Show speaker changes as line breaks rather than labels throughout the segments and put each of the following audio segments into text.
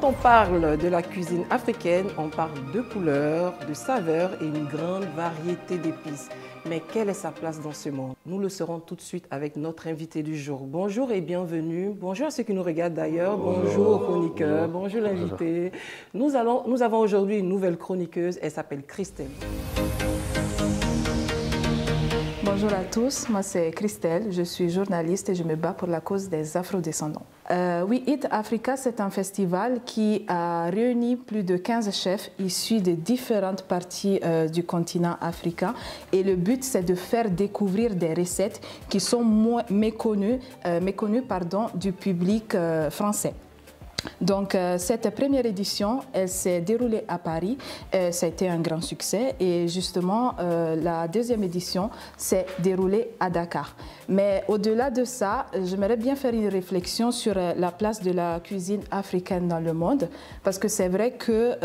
on parle de la cuisine africaine, on parle de couleurs, de saveurs et une grande variété d'épices. Mais quelle est sa place dans ce monde? Nous le saurons tout de suite avec notre invité du jour. Bonjour et bienvenue. Bonjour à ceux qui nous regardent d'ailleurs. Bonjour aux chroniqueurs. Bonjour l'invité. Nous avons aujourd'hui une nouvelle chroniqueuse. Elle s'appelle Christelle.
Bonjour à tous, moi c'est Christelle, je suis journaliste et je me bats pour la cause des afrodescendants. We Eat Africa, c'est un festival qui a réuni plus de 15 chefs issus de différentes parties du continent africain. Et le but, c'est de faire découvrir des recettes qui sont moins méconnues du public français. Donc, cette première édition, elle s'est déroulée à Paris. Ça a été un grand succès. Et justement, la deuxième édition s'est déroulée à Dakar. Mais au-delà de ça, j'aimerais bien faire une réflexion sur la place de la cuisine africaine dans le monde. Parce que c'est vrai que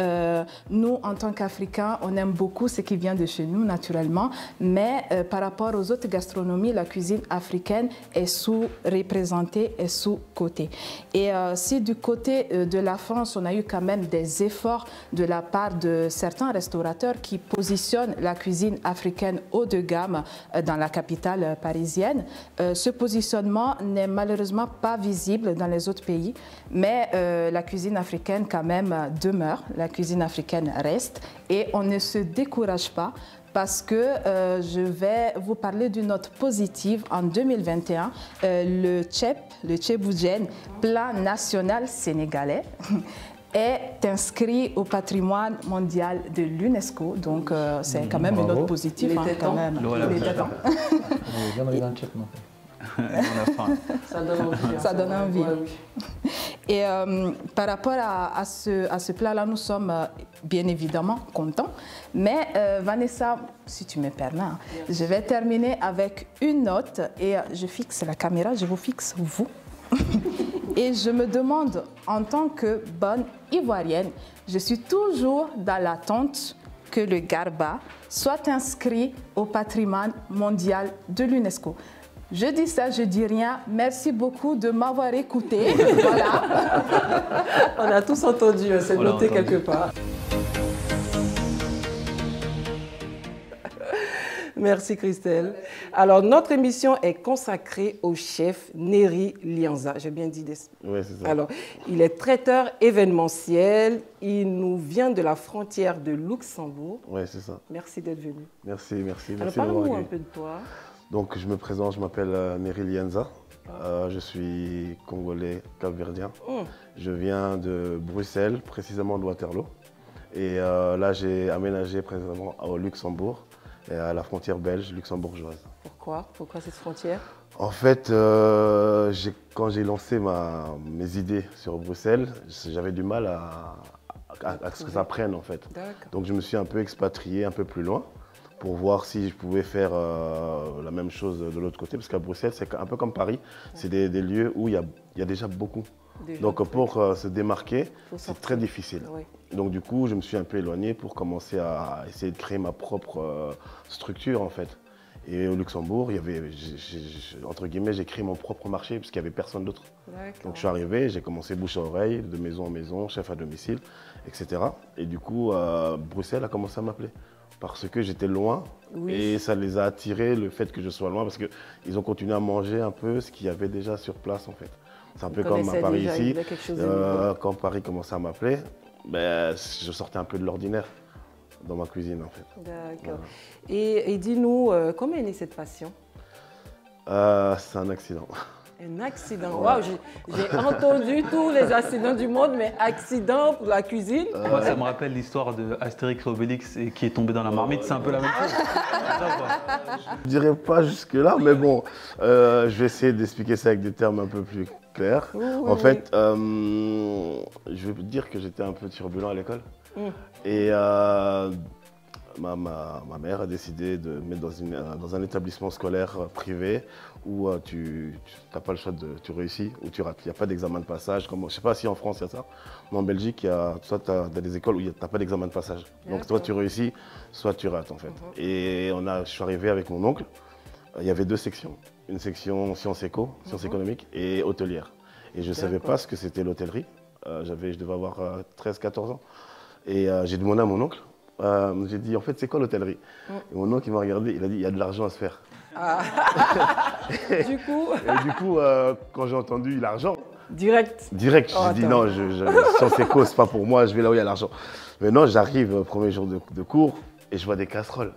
nous, en tant qu'Africains, on aime beaucoup ce qui vient de chez nous, naturellement. Mais par rapport aux autres gastronomies, la cuisine africaine est sous-représentée, est sous-cotée. Et si du côté de la France, on a eu quand même des efforts de la part de certains restaurateurs qui positionnent la cuisine africaine haut de gamme dans la capitale parisienne. Ce positionnement n'est malheureusement pas visible dans les autres pays, mais la cuisine africaine quand même demeure, la cuisine africaine reste et on ne se décourage pas. Parce que je vais vous parler d'une note positive. En 2021, le tchèboudjen, plat national sénégalais, est inscrit au patrimoine mondial de l'UNESCO. Donc, c'est quand même une note positive.
Il était temps.
Il était temps.
Ça donne envie.
Ça donne envie.
Ouais, oui.
Et par rapport à ce plat-là, nous sommes bien évidemment contents. Mais Vanessa, si tu me permets, je vais terminer avec une note et je fixe la caméra, je vous fixe vous. Et je me demande, en tant que bonne Ivoirienne, je suis toujours dans l'attente que le garba soit inscrit au patrimoine mondial de l'UNESCO. Je dis ça, je dis rien. Merci beaucoup de m'avoir écouté. Voilà.
On a tous entendu, c'est noté quelque part. Merci Christelle. Alors, notre émission est consacrée au chef Neri Lianza. J'ai bien dit.
Oui, c'est ça.
Alors, il est traiteur événementiel. Il nous vient de la frontière de Luxembourg.
Oui, c'est ça.
Merci d'être venu.
Merci.
Alors, parle-nous un peu de toi.
Donc, je me présente, je m'appelle Neri Lianza. Je suis congolais capverdien. Je viens de Bruxelles, précisément de Waterloo. Et là, j'ai aménagé précisément au Luxembourg, et à la frontière belge luxembourgeoise.
Pourquoi cette frontière?
En fait, quand j'ai lancé mes idées sur Bruxelles, j'avais du mal à ce que ça prenne en fait. Donc je me suis un peu expatrié un peu plus loin pour voir si je pouvais faire la même chose de l'autre côté. Parce qu'à Bruxelles, c'est un peu comme Paris, c'est des lieux où il y a déjà beaucoup. Donc pour se démarquer, c'est très difficile. Oui. Donc du coup, je me suis un peu éloigné pour commencer à essayer de créer ma propre structure en fait. Et au Luxembourg, entre guillemets, j'ai créé mon propre marché parce qu'il n'y avait personne d'autre. Donc je suis arrivé, j'ai commencé bouche à oreille, de maison en maison, chef à domicile, etc. Et du coup, Bruxelles a commencé à m'appeler. Parce que j'étais loin et ça les a attirés le fait que je sois loin parce qu'ils ont continué à manger un peu ce qu'il y avait déjà sur place en fait. C'est un peu comme à Paris ici, quand Paris commençait à m'appeler, je sortais un peu de l'ordinaire dans ma cuisine en fait.
D'accord. Voilà. Et dis-nous, comment est née cette passion?
C'est un accident.
Un accident. Waouh, j'ai entendu tous les accidents du monde, mais accident pour la cuisine.
Moi, ça me rappelle l'histoire de Astérix et Obélix qui est tombé dans la marmite, c'est un peu la même chose.
Je ne dirais pas jusque-là, mais bon, je vais essayer d'expliquer ça avec des termes un peu plus clairs. En fait, je veux dire que j'étais un peu turbulent à l'école. Et ma mère a décidé de me mettre dans un établissement scolaire privé où tu n'as pas le choix tu réussis ou tu rates. Il n'y a pas d'examen de passage. Je ne sais pas si en France il y a ça, mais en Belgique, soit tu as des écoles où tu n'as pas d'examen de passage. Donc soit tu réussis, soit tu rates en fait. Et je suis arrivé avec mon oncle. Il y avait deux sections. Une section sciences éco, sciences économiques et hôtelière. Et je ne savais pas ce que c'était l'hôtellerie. Je devais avoir 13-14 ans. Et j'ai demandé à mon oncle, j'ai dit, en fait, c'est quoi l'hôtellerie? Et mon oncle, il m'a regardé, il a dit, il y a de l'argent à se faire.
Ah. Du coup,
quand j'ai entendu l'argent,
direct,
j'ai dit non, Sciences Éco, c'est pas pour moi, je vais là où il y a l'argent. Maintenant, j'arrive premier jour de cours et je vois des casseroles.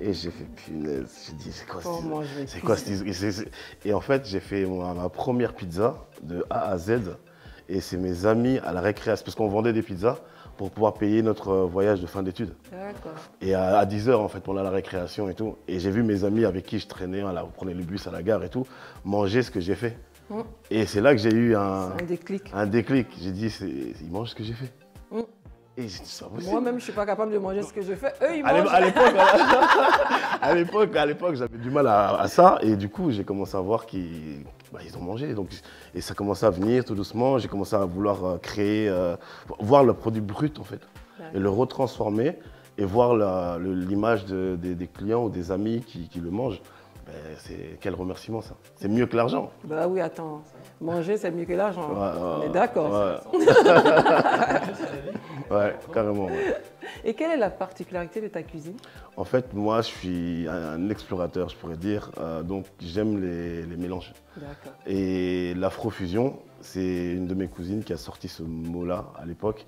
Et j'ai fait punaise, j'ai dit c'est quoi cette... Et en fait, j'ai fait ma première pizza de A à Z. Et c'est mes amis à la récréation, parce qu'on vendait des pizzas pour pouvoir payer notre voyage de fin d'études.
D'accord.
Et à 10 h, en fait, pendant la récréation et tout. Et j'ai vu mes amis avec qui je traînais, on prenait le bus à la gare et tout, manger ce que j'ai fait. Et c'est là que j'ai eu un déclic. J'ai dit, ils mangent ce que j'ai fait. Et j'ai dit, c'est pas possible.
Moi-même, je ne suis pas capable de manger ce que je fais. Eux, ils mangent.
À l'époque, j'avais du mal à ça. Et du coup, j'ai commencé à voir qu'ils ont mangé. Donc, et ça commençait à venir tout doucement. J'ai commencé à vouloir créer, voir le produit brut, en fait. Et le retransformer et voir l'image des clients ou des amis qui le mangent. Quel remerciement, ça. C'est mieux que l'argent.
Bah oui, attends. Manger, c'est mieux que l'argent. On est d'accord.
Ouais, carrément. Ouais.
Et quelle est la particularité de ta cuisine?
En fait, moi, je suis un explorateur, je pourrais dire. Donc, j'aime les mélanges.
D'accord.
Et l'afrofusion, c'est une de mes cousines qui a sorti ce mot-là à l'époque.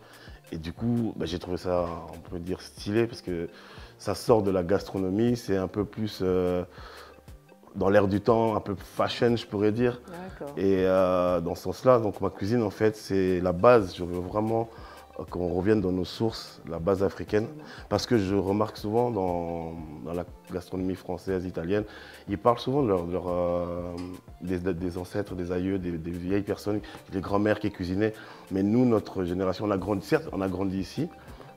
Et du coup, j'ai trouvé ça, on peut dire, stylé parce que ça sort de la gastronomie. C'est un peu plus dans l'air du temps, un peu fashion, je pourrais dire. Et dans ce sens-là, donc ma cuisine, en fait, c'est la base. Je veux vraiment qu'on revienne dans nos sources, la base africaine. Parce que je remarque souvent dans la gastronomie française, italienne, ils parlent souvent des ancêtres, des aïeux, des vieilles personnes, des grands-mères qui cuisinaient. Mais nous, notre génération, on a grandi, certes, on a grandi ici,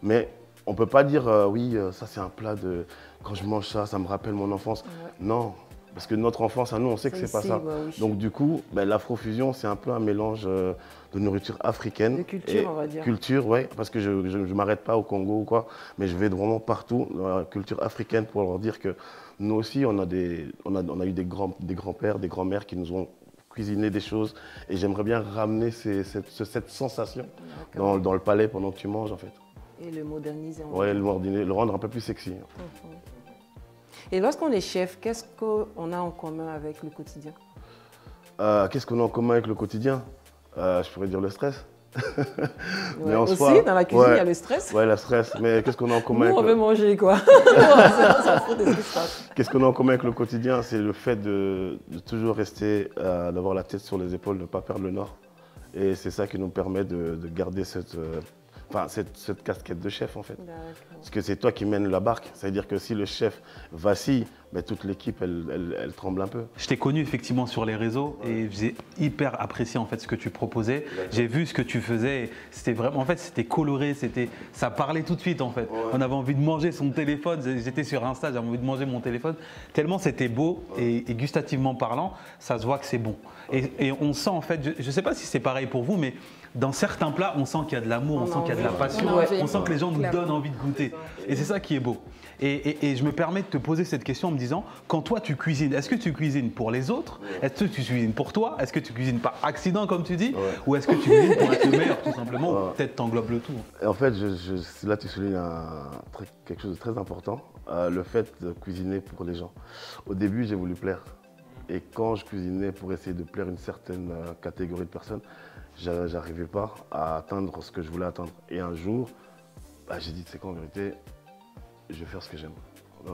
mais on ne peut pas dire, oui, ça c'est un plat de... Quand je mange ça, ça me rappelle mon enfance. Non. Parce que notre enfance, à nous, on sait que c'est pas ça. Oui. Donc du coup, l'afrofusion, c'est un peu un mélange de nourriture africaine.
De culture, on va dire.
Culture, oui, parce que je ne m'arrête pas au Congo ou quoi, mais je vais vraiment partout dans la culture africaine pour leur dire que nous aussi, on a eu des grands-pères, des grands-mères qui nous ont cuisiné des choses. Et j'aimerais bien ramener cette sensation dans le palais pendant que tu manges, en fait.
Et le moderniser.
Oui, le rendre un peu plus sexy.
Et lorsqu'on est chef, qu'est-ce qu'on a en commun avec le quotidien?
Qu'est-ce qu'on a en commun avec le quotidien? Je pourrais dire le stress.
Mais aussi, dans la cuisine, il y a le stress.
Oui, le stress. Mais qu'est-ce qu'on a en commun
on veut manger, quoi.
Qu'est-ce qu'on a en commun avec le quotidien? C'est le fait de toujours rester, d'avoir la tête sur les épaules, de ne pas perdre le nord. Et c'est ça qui nous permet de garder cette casquette de chef, en fait. Parce que c'est toi qui mènes la barque. Ça veut dire que si le chef vacille, toute l'équipe, elle tremble un peu.
Je t'ai connu effectivement sur les réseaux et j'ai hyper apprécié en fait ce que tu proposais. J'ai vu ce que tu faisais. C'était vraiment, en fait, c'était coloré, ça parlait tout de suite en fait. On avait envie de manger son téléphone. J'étais sur Insta, j'avais envie de manger mon téléphone. Tellement c'était beau et gustativement parlant, ça se voit que c'est bon. Et on sent en fait, je ne sais pas si c'est pareil pour vous, mais dans certains plats, on sent qu'il y a de l'amour, on sent qu'il y a de la passion, on sent que les gens nous donnent envie de goûter. Et c'est ça qui est beau. Et je me permets de te poser cette question en me disant, quand toi tu cuisines, est-ce que tu cuisines pour les autres? Est-ce que tu cuisines pour toi? Est-ce que tu cuisines par accident comme tu dis? Ou est-ce que tu cuisines pour être le meilleur tout simplement? Ou peut-être t'englobes le tout?
En fait, là tu soulignes quelque chose de très important, le fait de cuisiner pour les gens. Au début, j'ai voulu plaire. Et quand je cuisinais pour essayer de plaire une certaine catégorie de personnes, j'arrivais pas à atteindre ce que je voulais atteindre. Et un jour, j'ai dit, tu sais quoi, en vérité, je vais faire ce que j'aime.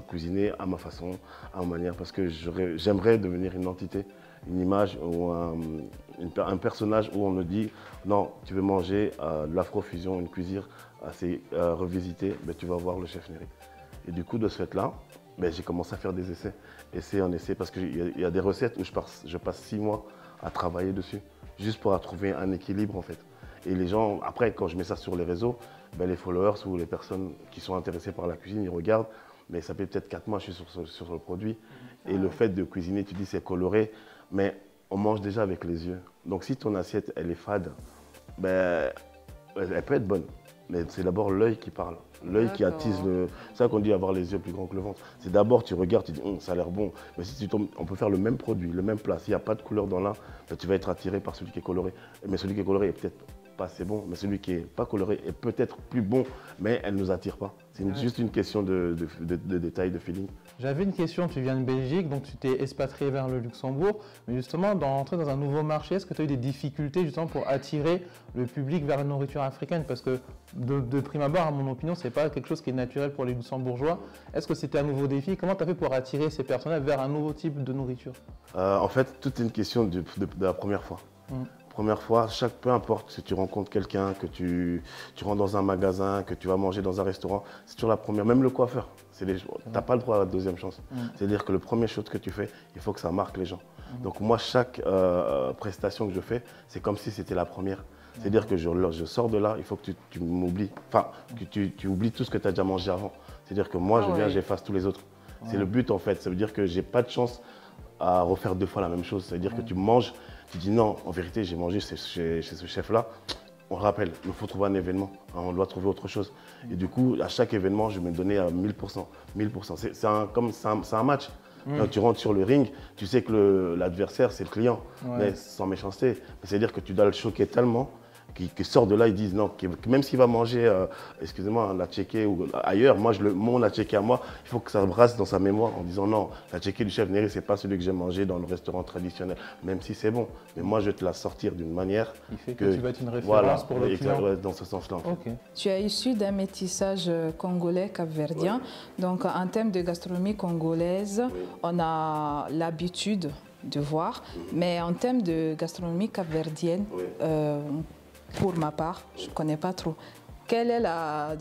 Cuisiner à ma façon, à ma manière, parce que j'aimerais devenir une entité, une image ou un personnage où on me dit, non, tu veux manger de l'afrofusion, une cuisine assez revisitée, tu vas voir le chef Neri. Et du coup, de ce fait-là, j'ai commencé à faire des essais. Essai en essai, parce qu'il y a des recettes où je passe 6 mois à travailler dessus, juste pour trouver un équilibre en fait. Et les gens, après, quand je mets ça sur les réseaux, les followers ou les personnes qui sont intéressées par la cuisine, ils regardent, mais ça fait peut-être 4 mois que je suis sur le produit. Et le fait de cuisiner, tu dis c'est coloré, mais on mange déjà avec les yeux. Donc si ton assiette, elle est fade, elle peut être bonne, mais c'est d'abord l'œil qui parle. L'œil qui attise le... C'est ça qu'on dit avoir les yeux plus grands que le ventre. C'est d'abord, tu regardes, tu dis, ça a l'air bon. Mais si tu tombes, on peut faire le même produit, le même plat. S'il n'y a pas de couleur dans l'un, tu vas être attiré par celui qui est coloré. Mais celui qui est coloré est peut-être pas assez bon, mais celui qui n'est pas coloré est peut-être plus bon, mais elle ne nous attire pas. C'est juste une question de détail, de feeling.
J'avais une question, tu viens de Belgique, donc tu t'es expatrié vers le Luxembourg, mais justement, d'entrer dans un nouveau marché, est-ce que tu as eu des difficultés justement pour attirer le public vers la nourriture africaine? Parce que de prime abord, à mon opinion, ce n'est pas quelque chose qui est naturel pour les Luxembourgeois. Est-ce que c'était un nouveau défi? Comment tu as fait pour attirer ces personnes vers un nouveau type de nourriture?
En fait, tout est une question de la première fois. Première fois, peu importe si tu rencontres quelqu'un, que tu rentres dans un magasin, que tu vas manger dans un restaurant, c'est toujours la première, même le coiffeur, tu n'as pas le droit à la deuxième chance. C'est-à-dire que le premier chose que tu fais, il faut que ça marque les gens. Donc moi, chaque prestation que je fais, c'est comme si c'était la première. C'est-à-dire que je sors de là, il faut que tu m'oublies, enfin, que tu oublies tout ce que tu as déjà mangé avant. C'est-à-dire que moi, je viens, j'efface tous les autres. C'est le but en fait, ça veut dire que j'ai pas de chance à refaire 2 fois la même chose. Ça veut dire que tu manges, tu dis non, en vérité, j'ai mangé chez ce chef-là. On rappelle, il faut trouver un événement, on doit trouver autre chose. Et du coup, à chaque événement, je me donnais à 1000%. 1000%. C'est un match. Quand tu rentres sur le ring, tu sais que l'adversaire, c'est le client, mais sans méchanceté. C'est-à-dire que tu dois le choquer tellement qui sort de là, ils disent non, même s'il va manger, excusez-moi, la tchéké ou ailleurs, moi, mon la tchéké à moi, il faut que ça brasse dans sa mémoire en disant non, la tchéké du chef Néri, c'est pas celui que j'ai mangé dans le restaurant traditionnel, même si c'est bon. Mais moi, je vais te la sortir d'une manière
qui fait que tu vas être une référence pour le client.
Dans ce sens-là.
Okay. Tu es issu d'un métissage congolais capverdien. Donc, en termes de gastronomie congolaise, on a l'habitude de voir, mais en termes de gastronomie capverdienne, pour ma part, je ne connais pas trop. Quelle est la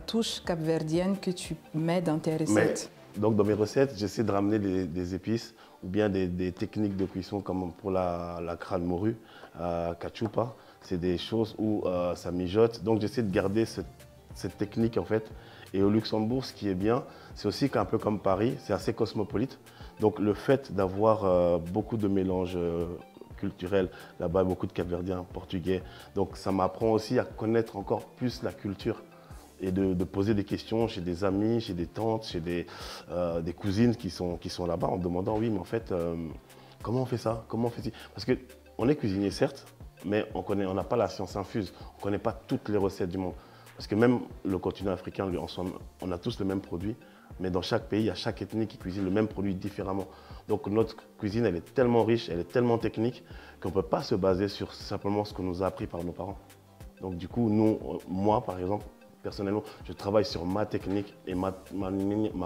touche capverdienne que tu mets dans tes recettes?
Donc dans mes recettes, j'essaie de ramener des épices ou bien des techniques de cuisson comme pour la crâne morue, cachupa. C'est des choses où ça mijote. Donc j'essaie de garder cette technique en fait. Et au Luxembourg, ce qui est bien, c'est aussi qu'un peu comme Paris, c'est assez cosmopolite. Donc le fait d'avoir beaucoup de mélanges culturel. Là-bas, beaucoup de Capverdiens, Portugais. Donc, ça m'apprend aussi à connaître encore plus la culture et de poser des questions chez des amis, chez des tantes, chez des cousines qui sont là-bas en demandant, oui, mais en fait, comment on fait ça? Comment on fait ça? Parce qu'on est cuisinier, certes, mais on n'a pas la science infuse. On ne connaît pas toutes les recettes du monde. Parce que même le continent africain, on a tous le même produit, mais dans chaque pays, il y a chaque ethnie qui cuisine le même produit différemment. Donc notre cuisine, elle est tellement riche, elle est tellement technique qu'on ne peut pas se baser sur simplement ce qu'on nous a appris par nos parents. Donc du coup, moi par exemple, personnellement, je travaille sur ma technique et ma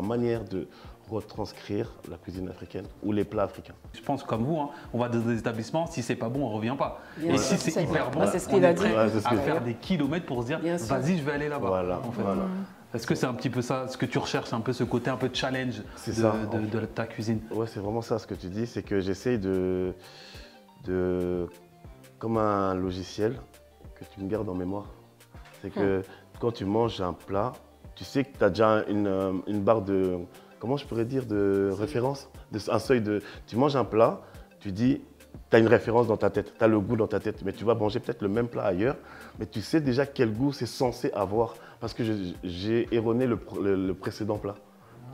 manière de retranscrire la cuisine africaine ou les plats africains.
Je pense comme vous, hein, on va dans des établissements, si c'est pas bon, on ne revient pas. Et si c'est hyper bon,
c'est ce
on est prêt à faire des kilomètres pour se dire, vas-y, je vais aller là-bas.
Voilà,
en fait. Est-ce que c'est un petit peu ça, ce que tu recherches, un peu ce côté un peu challenge de ta cuisine?
Ouais, c'est vraiment ça ce que tu dis, c'est que j'essaye comme un logiciel que tu me gardes en mémoire. C'est que quand tu manges un plat, tu sais que tu as déjà une barre de, comment je pourrais dire, de référence, un seuil de, tu manges un plat, tu dis, tu as une référence dans ta tête, tu as le goût dans ta tête, mais tu vas manger peut-être le même plat ailleurs, mais tu sais déjà quel goût c'est censé avoir, parce que j'ai erroné le précédent plat.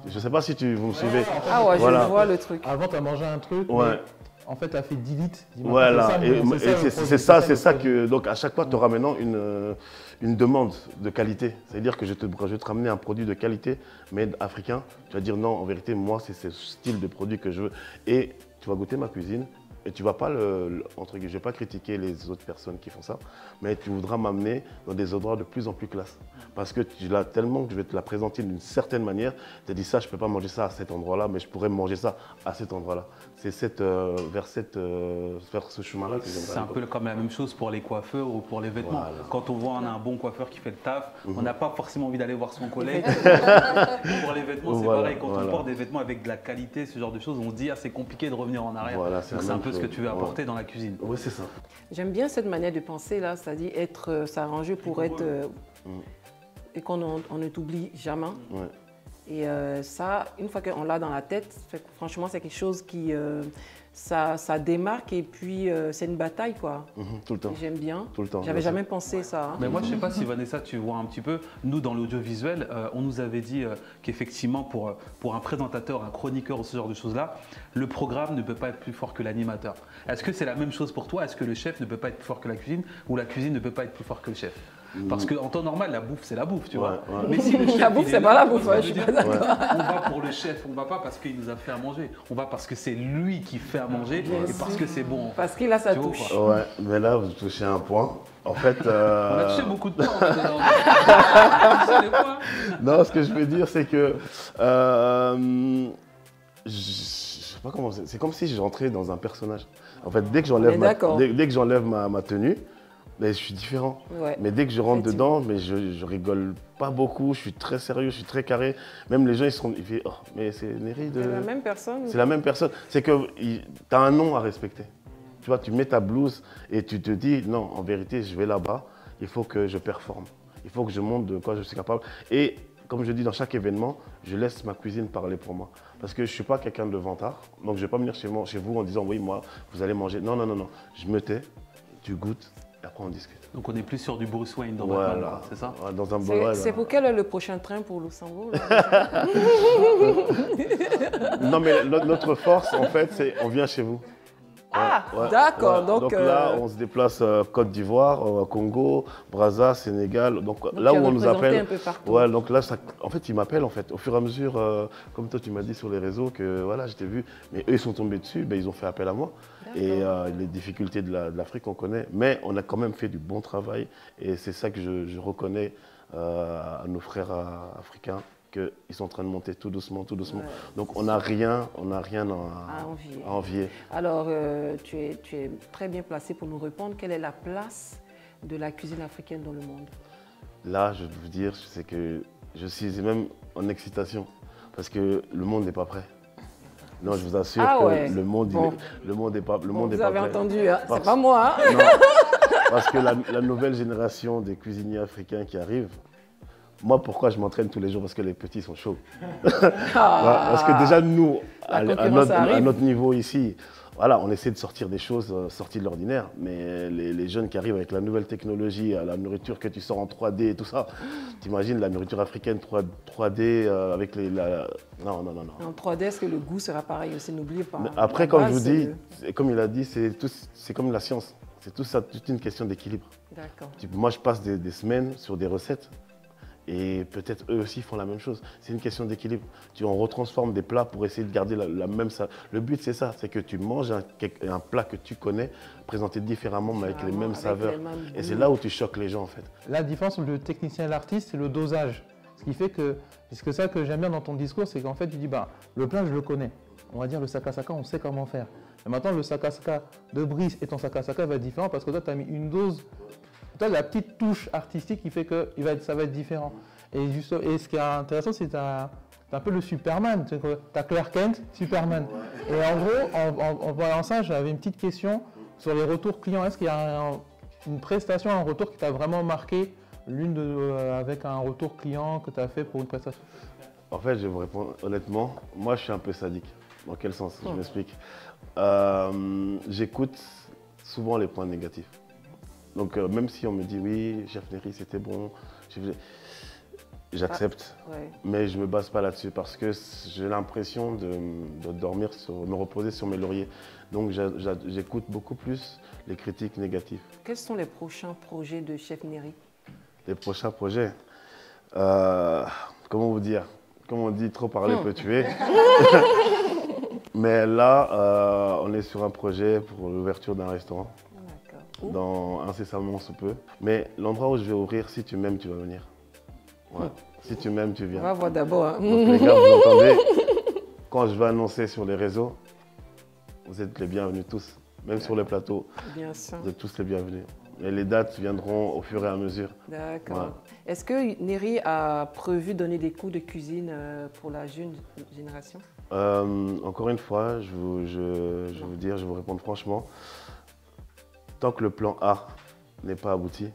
Je ne sais pas si vous me suivez.
Ah ouais, voilà. Je vois le truc.
Avant, tu as mangé un truc,
ouais.
En fait, tu as fait 10 litres.
Voilà, c'est ça que, donc à chaque fois, tu auras maintenant une demande de qualité. C'est-à-dire que je vais te ramener un produit de qualité, mais africain. Tu vas dire non, en vérité, moi, c'est ce style de produit que je veux. Et tu vas goûter ma cuisine. Et tu ne vas pas, je vais pas critiquer les autres personnes qui font ça, mais tu voudras m'amener dans des endroits de plus en plus classe. Parce que tu l'as tellement que je vais te la présenter d'une certaine manière. Tu as dit ça, je ne peux pas manger ça à cet endroit-là, mais je pourrais manger ça à cet endroit-là. C'est vers ce chemin-là que j'aimerais.
C'est un peu comme la même chose pour les coiffeurs ou pour les vêtements. Voilà. Quand on voit un bon coiffeur qui fait le taf, on n'a pas forcément envie d'aller voir son collègue. Pour les vêtements, c'est pareil. Quand on porte des vêtements avec de la qualité, ce genre de choses, on se dit c'est compliqué de revenir en arrière.
Voilà,
c'est un peu ce que tu veux apporter dans la cuisine.
Oui, c'est ça.
J'aime bien cette manière de penser là, c'est-à-dire s'arranger pour être et qu'on ne t'oublie jamais.
Ouais.
Et ça, une fois qu'on l'a dans la tête, franchement, c'est quelque chose qui... ça démarque et puis c'est une bataille, quoi.
Tout le temps.
J'aime bien.
Tout le temps.
J'avais jamais pensé ça. Hein.
Mais moi, je ne sais pas si Vanessa, tu vois un petit peu, nous, dans l'audiovisuel, on nous avait dit qu'effectivement, pour un présentateur, un chroniqueur ou ce genre de choses-là, le programme ne peut pas être plus fort que l'animateur. Est-ce que c'est la même chose pour toi? Est-ce que le chef ne peut pas être plus fort que la cuisine ou la cuisine ne peut pas être plus fort que le chef? Parce qu'en temps normal, la bouffe, c'est la bouffe, tu vois.
Ouais.
Mais si le chef,
la bouffe, c'est pas la bouffe, je suis pas d'accord.
On va pour le chef, on va pas parce qu'il nous a fait à manger. On va parce que c'est lui qui fait à manger et parce que c'est bon.
Parce qu'il a sa
Tu vois,
touche.
Ouais, mais là, vous touchez un point. En fait...
On a touché beaucoup de points.
Non, ce que je veux dire, c'est que... je sais pas comment... C'est comme si j'entrais dans un personnage. En fait, dès que j'enlève ma tenue, mais je suis différent.
Ouais.
Mais dès que je rentre dedans, mais je rigole pas beaucoup, je suis très sérieux, je suis très carré. Même les gens, ils disent, oh, mais c'est Néry de...
C'est la même personne.
C'est la même personne. C'est que tu as un nom à respecter. Tu vois, tu mets ta blouse et tu te dis, non, en vérité, je vais là-bas, il faut que je performe. Il faut que je montre de quoi je suis capable. Et comme je dis, dans chaque événement, je laisse ma cuisine parler pour moi. Parce que je ne suis pas quelqu'un de vantard. Donc, je ne vais pas venir chez vous en disant, oui, moi, vous allez manger. Non, non, non, non. Je me tais, tu goûtes. Après, on discute.
Donc, on est plus sur du Bruce Wayne dans
voilà.
c'est ça?
Ouais, dans un
c'est pour quel est le prochain train pour Luxembourg?
Non, mais notre force, en fait, c'est on vient chez vous.
Ah, d'accord.
Ouais. Donc là, on se déplace Côte d'Ivoire, Congo, Brazza, Sénégal. Donc là où on nous appelle.
Un peu partout.
Ouais, donc là, en fait, ils m'appellent en fait. Au fur et à mesure, comme toi, tu m'as dit sur les réseaux que voilà, j'étais vu. Mais eux, ils sont tombés dessus, ben, ils ont fait appel à moi. Et les difficultés de l'Afrique, on connaît. Mais on a quand même fait du bon travail. Et c'est ça que je reconnais à nos frères africains. Ils sont en train de monter tout doucement, tout doucement. Ouais, donc on n'a rien à envier.
Alors, tu es très bien placé pour nous répondre. Quelle est la place de la cuisine africaine dans le monde?
Là, je vais vous dire, c'est que je suis même en excitation parce que le monde n'est pas prêt. Non, je vous assure que le monde n'est pas prêt.
Vous avez entendu, hein? C'est pas moi. Hein?
Non, parce que la nouvelle génération des cuisiniers africains qui arrivent, moi, pourquoi je m'entraîne tous les jours? Parce que les petits sont chauds. Parce que déjà, nous, à notre niveau ici, voilà, on essaie de sortir des choses sorties de l'ordinaire. Mais les jeunes qui arrivent avec la nouvelle technologie, la nourriture que tu sors en 3D et tout ça, t'imagines la nourriture africaine 3D avec les... Non, non, non, non.
En 3D, est-ce que le goût sera pareil aussi? N'oubliez pas.
Mais après, comme je vous dis, comme il a dit, c'est comme la science. C'est toute une question d'équilibre.
D'accord.
Moi, je passe des semaines sur des recettes. Et peut-être eux aussi font la même chose. C'est une question d'équilibre. On retransforme des plats pour essayer de garder la même saveur. Le but, c'est ça, c'est que tu manges un plat que tu connais, présenté différemment, mais avec les mêmes saveurs. Et c'est là où tu choques les gens, en fait.
La différence entre le technicien et l'artiste, c'est le dosage. Ce qui fait que, c'est ça que j'aime bien dans ton discours, c'est qu'en fait, tu dis, le plat, je le connais. On va dire le saka-saka, on sait comment faire. Et maintenant, le saka-saka de Brice et ton saka-saka va être différent parce que toi, tu as mis une dose. Toi, la petite touche artistique qui fait que ça va être différent. Et ce qui est intéressant, c'est que tu as un peu le Superman. Tu as Clark Kent, Superman. Et en gros, en voyant ça, j'avais une petite question sur les retours clients. Est-ce qu'il y a une prestation, un retour qui t'a vraiment marqué, avec un retour client que tu as fait pour une prestation?
En fait, je vais vous répondre honnêtement. Moi, je suis un peu sadique. Dans quel sens? Je m'explique. J'écoute souvent les points négatifs. Donc, même si on me dit, oui, chef Néry, c'était bon, j'accepte. Ouais. Mais je ne me base pas là-dessus parce que j'ai l'impression de dormir, me reposer sur mes lauriers. Donc, j'écoute beaucoup plus les critiques négatives.
Quels sont les prochains projets de chef Néry?
Les prochains projets comment vous dire? Comme on dit, trop parler peut tuer. Mais là, on est sur un projet pour l'ouverture d'un restaurant. Dans incessamment sous peu. Mais l'endroit où je vais ouvrir, si tu m'aimes, tu vas venir. Ouais. Si tu m'aimes, tu viens.
On va voir d'abord. Hein.
Donc les gars, vous entendez, quand je vais annoncer sur les réseaux, vous êtes les bienvenus tous. Même sur les plateaux,
bien sûr.
Vous êtes tous les bienvenus. Et les dates viendront au fur et à mesure.
D'accord. Ouais. Est-ce que Néry a prévu de donner des cours de cuisine pour la jeune génération?
Encore une fois, je vais vous répondre franchement. Tant que le plan A n'est pas abouti,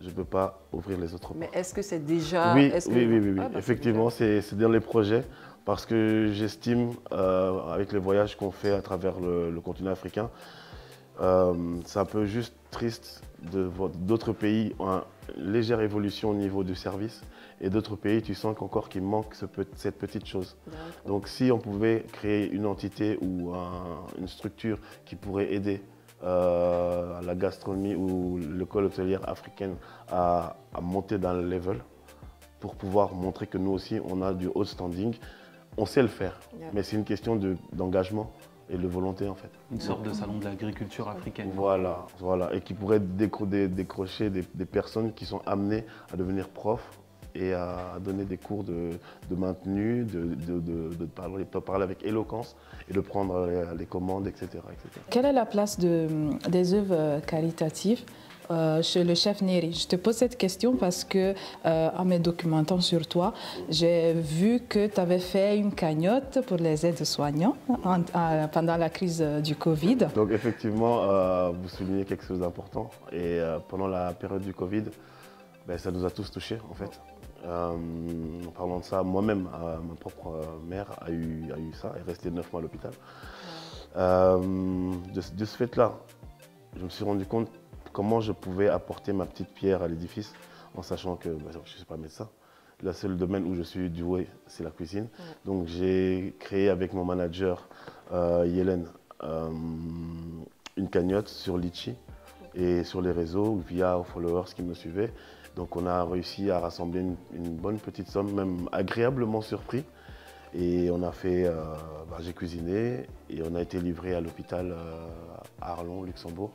je ne peux pas ouvrir les autres portes.
Mais est-ce que c'est déjà...
Oui,
est-ce que...
oui.
Ah, bah,
effectivement, c'est dans les projets parce que j'estime, avec les voyages qu'on fait à travers le continent africain, c'est un peu juste triste de voir d'autres pays ont une légère évolution au niveau du service et d'autres pays, tu sens qu'encore qu'il manque cette petite chose. Donc si on pouvait créer une entité ou une structure qui pourrait aider la gastronomie ou l'école hôtelière africaine à monter dans le level pour pouvoir montrer que nous aussi on a du haut standing, on sait le faire, mais c'est une question d'engagement et de volonté en fait.
Une sorte de salon de l'agriculture africaine.
Voilà, et qui pourrait décrocher des personnes qui sont amenées à devenir profs et à donner des cours de maintenu, de parler avec éloquence et de prendre les commandes, etc., etc.
Quelle est la place des œuvres caritatives chez le chef Neri? Je te pose cette question parce que, en me documentant sur toi, j'ai vu que tu avais fait une cagnotte pour les aides-soignants pendant la crise du Covid.
Donc effectivement, vous soulignez quelque chose d'important. Et pendant la période du Covid, ça nous a tous touchés en fait. En parlant de ça, moi-même, ma propre mère a eu ça, elle est restée 9 mois à l'hôpital. De ce fait-là, je me suis rendu compte comment je pouvais apporter ma petite pierre à l'édifice en sachant que je ne suis pas médecin. Le seul domaine où je suis doué, c'est la cuisine. Donc j'ai créé avec mon manager, Yélène, une cagnotte sur Litchi et sur les réseaux via aux followers qui me suivaient. Donc on a réussi à rassembler une bonne petite somme, même agréablement surpris. Et on a fait, j'ai cuisiné et on a été livré à l'hôpital à Arlon, Luxembourg.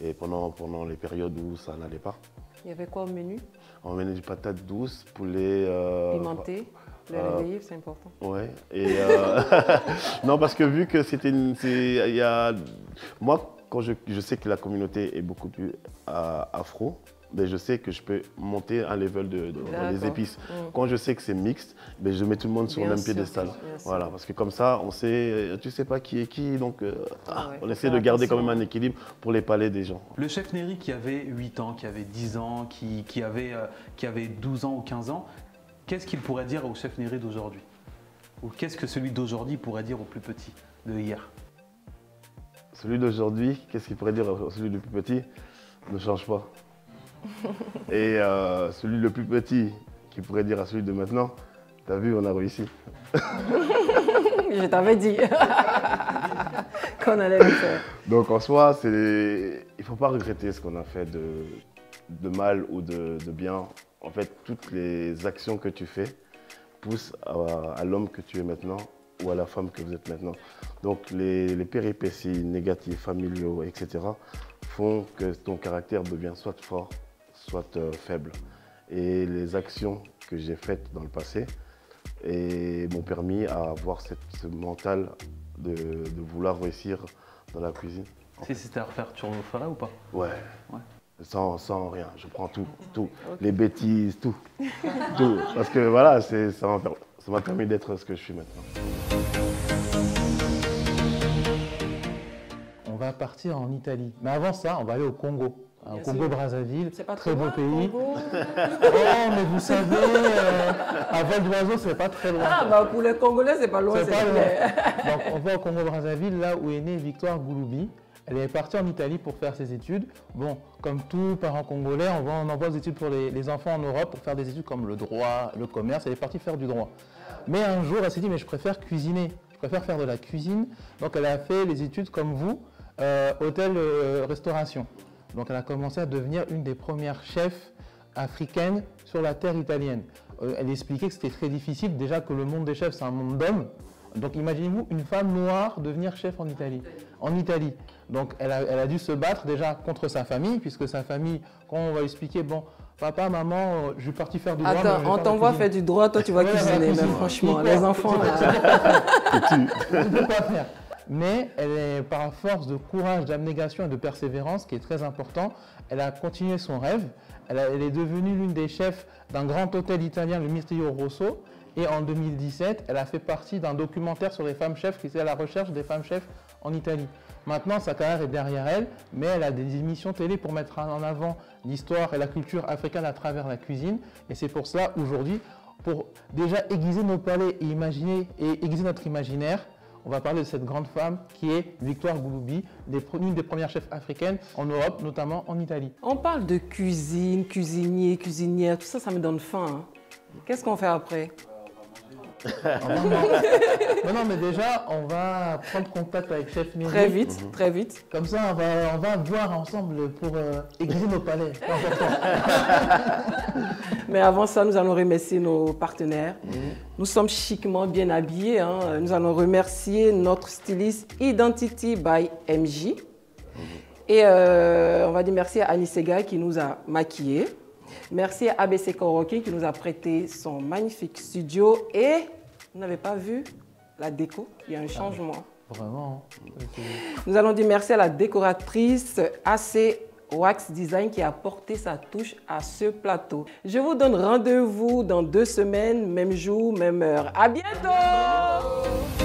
Et pendant les périodes où ça n'allait pas.
Il y avait quoi au menu?
On menait du patate douce, poulet...
pimenté, le réveillé, c'est important.
Ouais. Et non, parce que vu que c'était moi, quand je sais que la communauté est beaucoup plus afro, je sais que je peux monter un level dans les épices. Quand je sais que c'est mixte, je mets tout le monde sur le même piédestal. Voilà, parce que comme ça, on sait, tu sais pas qui est qui, donc on essaie de garder quand même un équilibre pour les palais des gens.
Le chef Neri qui avait 8 ans, qui avait 10 ans, qui avait 12 ans ou 15 ans, qu'est-ce qu'il pourrait dire au chef Neri d'aujourd'hui? Ou qu'est-ce que celui d'aujourd'hui pourrait dire au plus petit de hier?
Celui d'aujourd'hui, qu'est-ce qu'il pourrait dire à celui du plus petit? Ne change pas. Et celui le plus petit qui pourrait dire à celui de maintenant, t'as vu, on a réussi.
Je t'avais dit qu'on allait le faire.
Donc en soi, il ne faut pas regretter ce qu'on a fait de mal ou de bien. En fait, toutes les actions que tu fais poussent à l'homme que tu es maintenant ou à la femme que vous êtes maintenant. Donc les péripéties négatives, familiaux, etc. font que ton caractère devient soit fort, soit faible. Et les actions que j'ai faites dans le passé m'ont permis à avoir ce mental de vouloir réussir dans la cuisine.
Si c'était à refaire, tu le ferais ou pas?
Ouais. Sans rien, je prends tout. Okay. Les bêtises, tout. Tout. Parce que voilà, ça m'a permis d'être ce que je suis maintenant.
On va partir en Italie. Mais avant ça, on va aller au Congo. Au Congo-Brazzaville, très beau pays. Oh, mais vous savez, à vol d'oiseau, c'est pas très loin.
Pour les Congolais, c'est pas loin, c'est clair.
Donc, on va au Congo-Brazzaville, là où est née Victoire Gouloubi. Elle est partie en Italie pour faire ses études. Bon, comme tout parent congolais, on envoie des études pour les enfants en Europe pour faire des études comme le droit, le commerce. Elle est partie faire du droit. Mais un jour, elle s'est dit, mais je préfère cuisiner. Je préfère faire de la cuisine. Donc, elle a fait les études comme vous, hôtel-restauration. Donc elle a commencé à devenir une des premières chefs africaines sur la terre italienne. Elle expliquait que c'était très difficile, déjà que le monde des chefs c'est un monde d'hommes. Donc imaginez-vous une femme noire devenir chef en Italie. Donc elle a dû se battre déjà contre sa famille, puisque sa famille, quand on va expliquer, bon, papa, maman, je suis parti faire du droit.
Attends, on t'envoie faire du droit, toi tu vas cuisiner, même franchement, les enfants là.
Tu peux pas faire. Mais elle est, par force de courage, d'abnégation et de persévérance, qui est très important, elle a continué son rêve. Elle est devenue l'une des chefs d'un grand hôtel italien, le Mirtillo Rosso. Et en 2017, elle a fait partie d'un documentaire sur les femmes chefs qui était à la recherche des femmes chefs en Italie. Maintenant, sa carrière est derrière elle, mais elle a des émissions télé pour mettre en avant l'histoire et la culture africaine à travers la cuisine. Et c'est pour cela, aujourd'hui, pour déjà aiguiser nos palais et aiguiser notre imaginaire, on va parler de cette grande femme qui est Victoire Gouloubi, une des premières chefs africaines en Europe, notamment en Italie.
On parle de cuisine, cuisinier, cuisinière, tout ça, ça me donne faim. Hein. Qu'est-ce qu'on fait après?
Non, mais déjà, on va prendre contact avec Chef Miri.
Très vite, très vite.
Comme ça, on va boire ensemble pour aiguiser nos palais. C'est important.
Mais avant ça, nous allons remercier nos partenaires. Nous sommes chiquement bien habillés. Hein. Nous allons remercier notre styliste Identity by MJ. Et on va dire merci à Annie Sega qui nous a maquillés. Merci à ABC Koroki qui nous a prêté son magnifique studio. Et vous n'avez pas vu la déco, il y a un changement.
Vraiment.
Nous allons dire merci à la décoratrice AC Wax Design qui a apporté sa touche à ce plateau. Je vous donne rendez-vous dans 2 semaines, même jour, même heure. À bientôt!